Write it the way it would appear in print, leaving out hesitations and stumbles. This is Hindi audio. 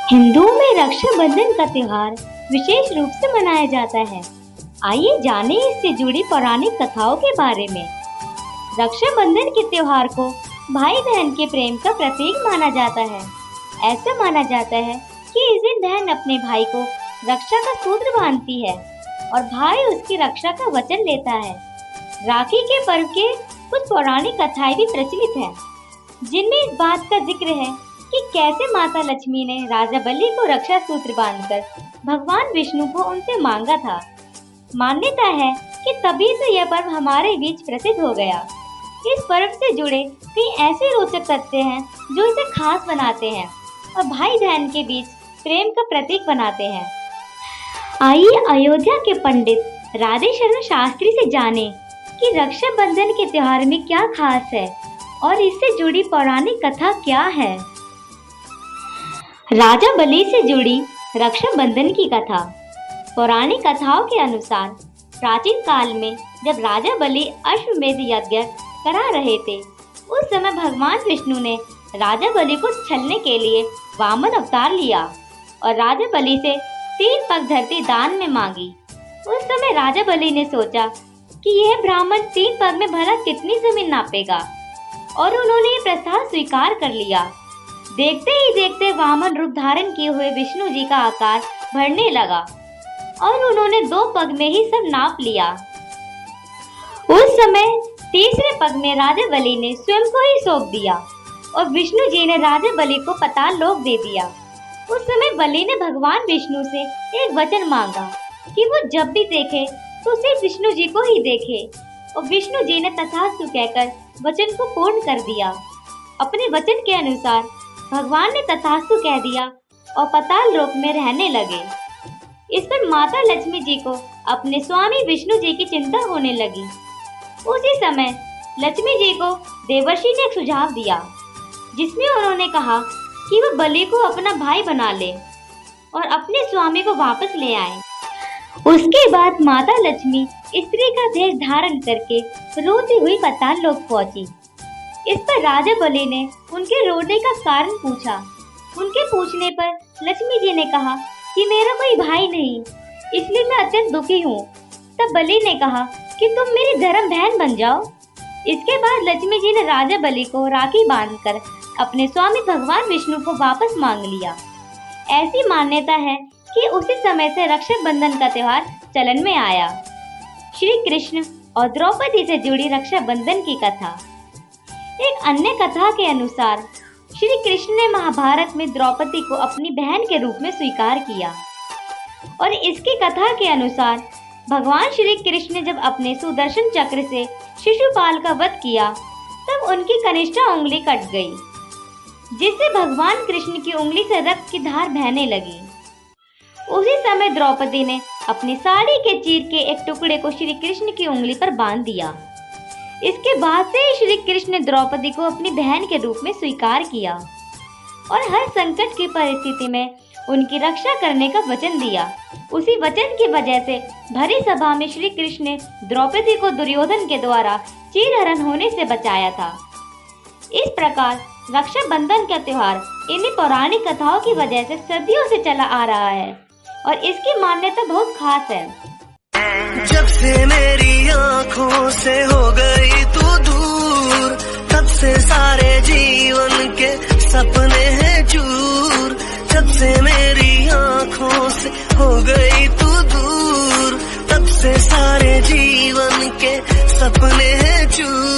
हिंदुओं में रक्षाबंधन का त्योहार विशेष रूप से मनाया जाता है। आइए जानें इससे जुड़ी पौराणिक कथाओं के बारे में। रक्षाबंधन के त्योहार को भाई बहन के प्रेम का प्रतीक माना जाता है। ऐसा माना जाता है कि इस दिन बहन अपने भाई को रक्षा का सूत्र बांधती है और भाई उसकी रक्षा का वचन लेता है। राखी के पर्व के कुछ पौराणिक कथाएं भी प्रचलित हैं, जिनमें इस बात का जिक्र है कि कैसे माता लक्ष्मी ने राजा बलि को रक्षा सूत्र बांधकर भगवान विष्णु को उनसे मांगा था। मान्यता है कि तभी से यह पर्व हमारे बीच प्रसिद्ध हो गया। इस पर्व से जुड़े कई ऐसे रोचक तथ्य हैं जो इसे खास बनाते हैं और भाई बहन के बीच प्रेम का प्रतीक बनाते हैं। आइए अयोध्या के पंडित राधे शर्मा शास्त्री से जानें कि रक्षाबंधन के त्योहार में क्या खास है और इससे जुड़ी पौराणिक कथा क्या है। राजा बलि से जुड़ी रक्षाबंधन की कथा। पौराणिक कथाओं के अनुसार प्राचीन काल में जब राजा बलि अश्वमेध यज्ञ करा रहे थे, उस समय भगवान विष्णु ने राजा बलि को छलने के लिए वामन अवतार लिया और राजा बलि से 3 पग धरती दान में मांगी। उस समय राजा बलि ने सोचा कि यह ब्राह्मण 3 पग में भला कितनी जमीन नापेगा, और उन्होंने ये प्रस्ताव स्वीकार कर लिया। देखते ही देखते वामन रूप धारण किए हुए विष्णु जी का आकार बढ़ने लगा और उन्होंने 2 पग में ही सब नाप लिया। उस समय तीसरे पग में राजा बलि ने स्वयं को ही सौंप दिया और विष्णु जी ने राजा बलि को पाताल लोक दे दिया। उस समय बलि ने भगवान विष्णु से एक वचन मांगा कि वो जब भी देखे तो सिर्फ विष्णु जी को ही देखे, और विष्णु जी ने तथास्तु कहकर वचन को पूर्ण कर दिया। अपने वचन के अनुसार भगवान ने तथास्तु कह दिया और पाताल लोक में रहने लगे। इस पर माता लक्ष्मी जी को अपने स्वामी विष्णु जी की चिंता होने लगी। उसी समय लक्ष्मी जी को देवर्षि ने एक सुझाव दिया, जिसमें उन्होंने कहा कि वो बलि को अपना भाई बना ले और अपने स्वामी को वापस ले आए। उसके बाद माता लक्ष्मी स्त्री का भेष धारण करके रोती हुई पाताल लोक पहुंची। इस पर राजा बलि ने उनके रोने का कारण पूछा। उनके पूछने पर लक्ष्मी जी ने कहा कि मेरा कोई भाई नहीं, इसलिए मैं अत्यंत दुखी हूँ। तब बलि ने कहा कि तुम मेरी धर्म बहन बन जाओ। इसके बाद लक्ष्मी जी ने राजा बलि को राखी बांधकर अपने स्वामी भगवान विष्णु को वापस मांग लिया। ऐसी मान्यता है कि उसी समय से रक्षाबंधन का त्योहार चलन में आया। श्री कृष्ण और द्रौपदी से जुड़ी रक्षाबंधन की कथा। एक अन्य कथा के अनुसार श्री कृष्ण ने महाभारत में द्रौपदी को अपनी बहन के रूप में स्वीकार किया, और इसकी कथा के अनुसार भगवान श्री कृष्ण ने जब अपने सुदर्शन चक्र से शिशुपाल का वध किया, तब उनकी कनिष्ठा उंगली कट गई, जिससे भगवान कृष्ण की उंगली से रक्त की धार बहने लगी। उसी समय द्रौपदी ने अपनी साड़ी के चीर के एक टुकड़े को श्री कृष्ण की उंगली पर बांध दिया। इसके बाद से श्री कृष्ण ने द्रौपदी को अपनी बहन के रूप में स्वीकार किया और हर संकट की परिस्थिति में उनकी रक्षा करने का वचन दिया। उसी वचन की वजह से भरी सभा में श्री कृष्ण ने द्रौपदी को दुर्योधन के द्वारा चीरहरण होने से बचाया था। इस प्रकार रक्षाबंधन का त्योहार इन्हीं पौराणिक कथाओं की वजह से सदियों से चला आ रहा है और इसकी मान्यता बहुत खास है। जब से मेरी आँखों से हो गई तू दूर, तब से सारे जीवन के सपने हैं चूर। जब से मेरी आँखों से हो गई तू दूर, तब से सारे जीवन के सपने हैं चूर।